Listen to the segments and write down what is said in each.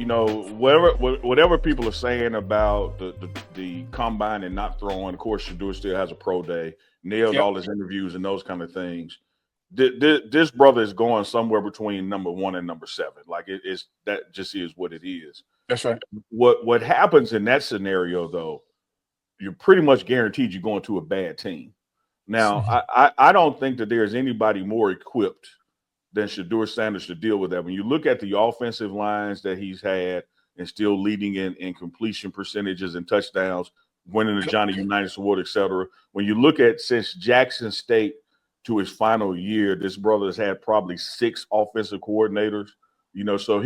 whatever people are saying about the combine and not throwing, of course, Shedeur still has a pro day, nailed Yep. all his interviews and those kind of things. This brother is going somewhere between number 1 and number 7. Like it's that just is what it is. That's right. What happens in that scenario though? You're pretty much guaranteed you're going to a bad team. Now, I don't think that there's anybody more equipped than Shedeur Sanders to deal with that. When you look at the offensive lines that he's had and still leading in completion percentages and touchdowns, winning the Johnny Unitas Award, et cetera. When you look at since Jackson State to his final year, this brother has had probably 6 offensive coordinators. So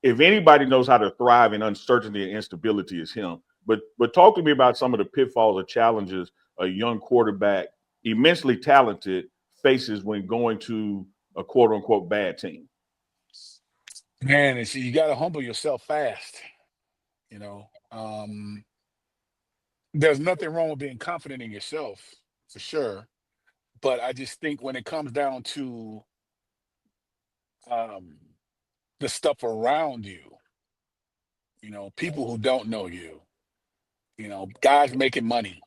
if anybody knows how to thrive in uncertainty and instability, is him. But talk to me about some of the pitfalls or challenges a young quarterback, immensely talented, faces when going to a quote unquote bad team. Man, you got to humble yourself fast. You know, um, there's nothing wrong with being confident in yourself, for sure. But I just think when it comes down to um, the stuff around you, people who don't know you, guys making money,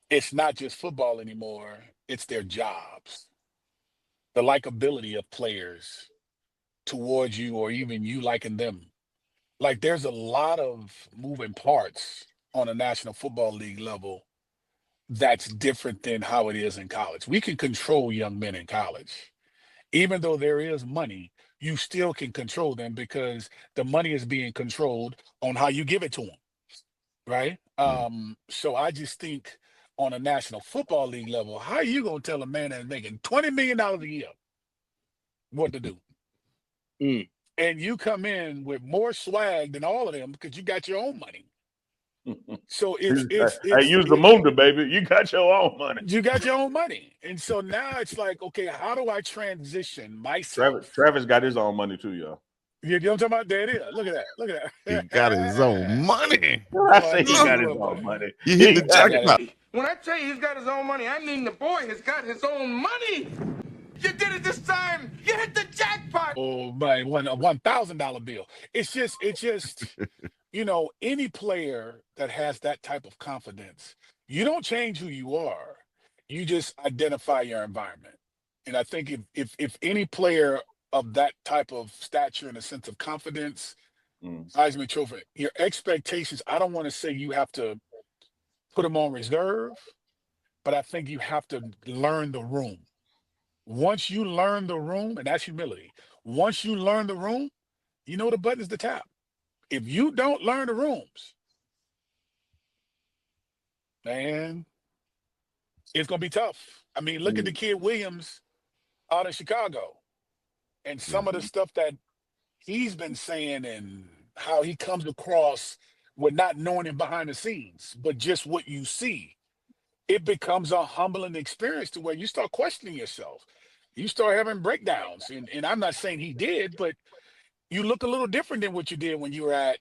it's not just football anymore, it's their jobs. The likability of players towards you, or even you liking them. Like there's a lot of moving parts on a National Football League level that's different than how it is in college. We can control young men in college. Even though there is money, you still can control them because the money is being controlled on how you give it to them, right? So I just think on a National Football League level, how are you gonna tell a man that's making $20 million a year what to do? Mm. And you come in with more swag than all of them because you got your own money. So I use the Munda, baby. You got your own money. you got your own money. And so now it's like, okay, how do I transition myself? Travis got his own money too, y'all. You know what I'm talking about? There it is. Look at that. Look at He that. got his own money. I say he Boy, got his boy, boy. own money. You hit the He got jackpot. When I tell you he's got his own money, I mean the boy has got his own money. You did it this time. You hit the jackpot. Oh man, a $1,000 bill. It's just, any player that has that type of confidence, you don't change who you are. You just identify your environment. And I think if any player of that type of stature and a sense of confidence, Heisman Trophy, your expectations, I don't want to say you have to put them on reserve, but I think you have to learn the room. Once you learn the room, and that's humility. Once you learn the room, you know the buttons to tap. If you don't learn the rooms, man, it's gonna be tough. I mean, look at the kid Williams out in Chicago, and some of the stuff that he's been saying and how he comes across with not knowing him behind the scenes, but just what you see. It becomes a humbling experience to where you start questioning yourself. You start having breakdowns. And I'm not saying he did, but you look a little different than what you did when you were at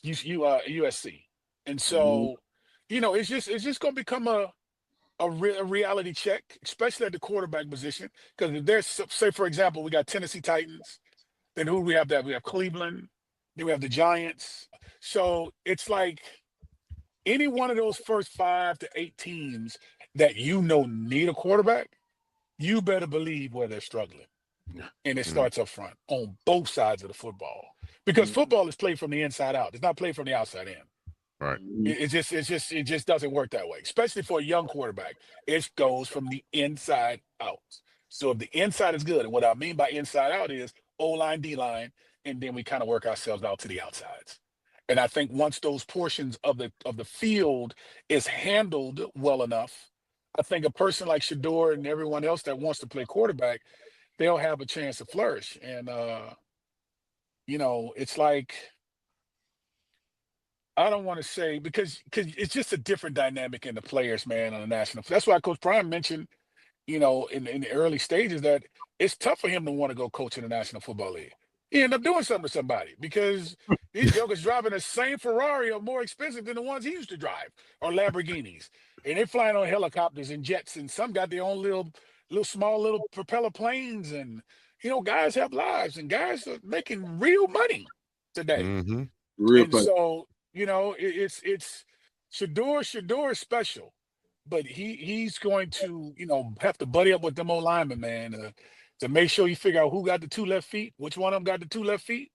USC. And so, it's just going to become a reality check, especially at the quarterback position. Because if there's, say, for example, we got Tennessee Titans, then who do we have that? We have Cleveland, then we have the Giants. So it's like any one of those first 5 to 8 teams that need a quarterback, you better believe where they're struggling. And it starts up front on both sides of the football. Because football is played from the inside out. It's not played from the outside in. Right. It just doesn't work that way, especially for a young quarterback. It goes from the inside out. So if the inside is good, and what I mean by inside out is O-line, D-line, and then we kind of work ourselves out to the outsides. And I think once those portions of the field is handled well enough, I think a person like Shedeur and everyone else that wants to play quarterback, they'll have a chance to flourish. And it's like, I don't want to say because it's just a different dynamic in the players, man, on the national. That's why Coach Prime mentioned, in the early stages that it's tough for him to want to go coach in the National Football League. He ended up doing something to somebody because these jokers driving the same Ferrari are more expensive than the ones he used to drive, or Lamborghinis. And they're flying on helicopters and jets, and some got their own little small propeller planes. And, guys have lives, and guys are making real money. today. Mm-hmm. Real And quick. so, it's Shedeur is special, but he's going to, have to buddy up with them old linemen, man, to make sure you figure out who got the two left feet, which one of them got the two left feet,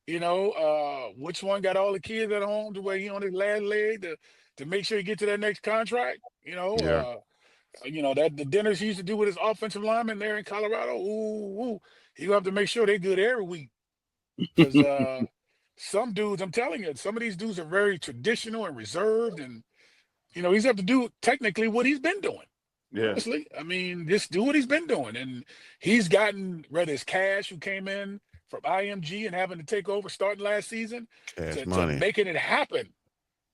which one got all the kids at home to where he on his last leg to make sure he get to that next contract, Yeah. that the dinners he used to do with his offensive linemen there in Colorado. Ooh, he gonna have to make sure they good every week because some dudes, I'm telling you, some of these dudes are very traditional and reserved, and he's have to do technically what he's been doing. Yeah. Honestly, I mean, just do what he's been doing, and he's gotten whether it's Cash who came in from IMG and having to take over starting last season Cash to money. making it happen.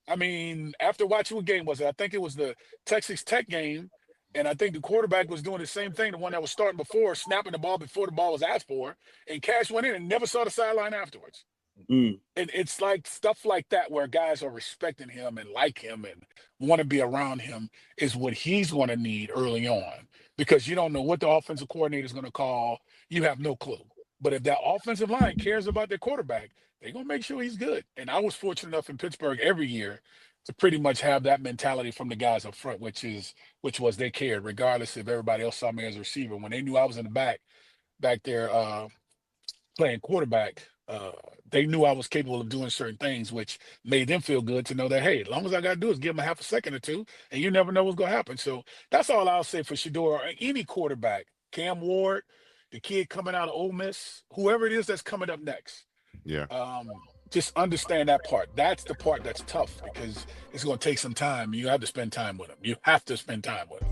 I mean, after watching what game was it? I think it was the Texas Tech game, and I think the quarterback was doing the same thing, the one that was starting before, snapping the ball before the ball was asked for, and Cash went in and never saw the sideline afterwards. Mm. And it's like stuff like that where guys are respecting him and like him and want to be around him is what he's going to need early on, because you don't know what the offensive coordinator is going to call. You have no clue. But if that offensive line cares about their quarterback, they're going to make sure he's good. And I was fortunate enough in Pittsburgh every year to pretty much have that mentality from the guys up front, which was they cared regardless if everybody else saw me as a receiver. When they knew I was in the back there playing quarterback, they knew I was capable of doing certain things, which made them feel good to know that, hey, as long as I got to do is give them a half a second or two, and you never know what's going to happen. So that's all I'll say for Shedeur or any quarterback, Cam Ward, the kid coming out of Ole Miss, whoever it is that's coming up next. Yeah. Just understand that part. That's the part that's tough because it's going to take some time. You have to spend time with them. You have to spend time with them.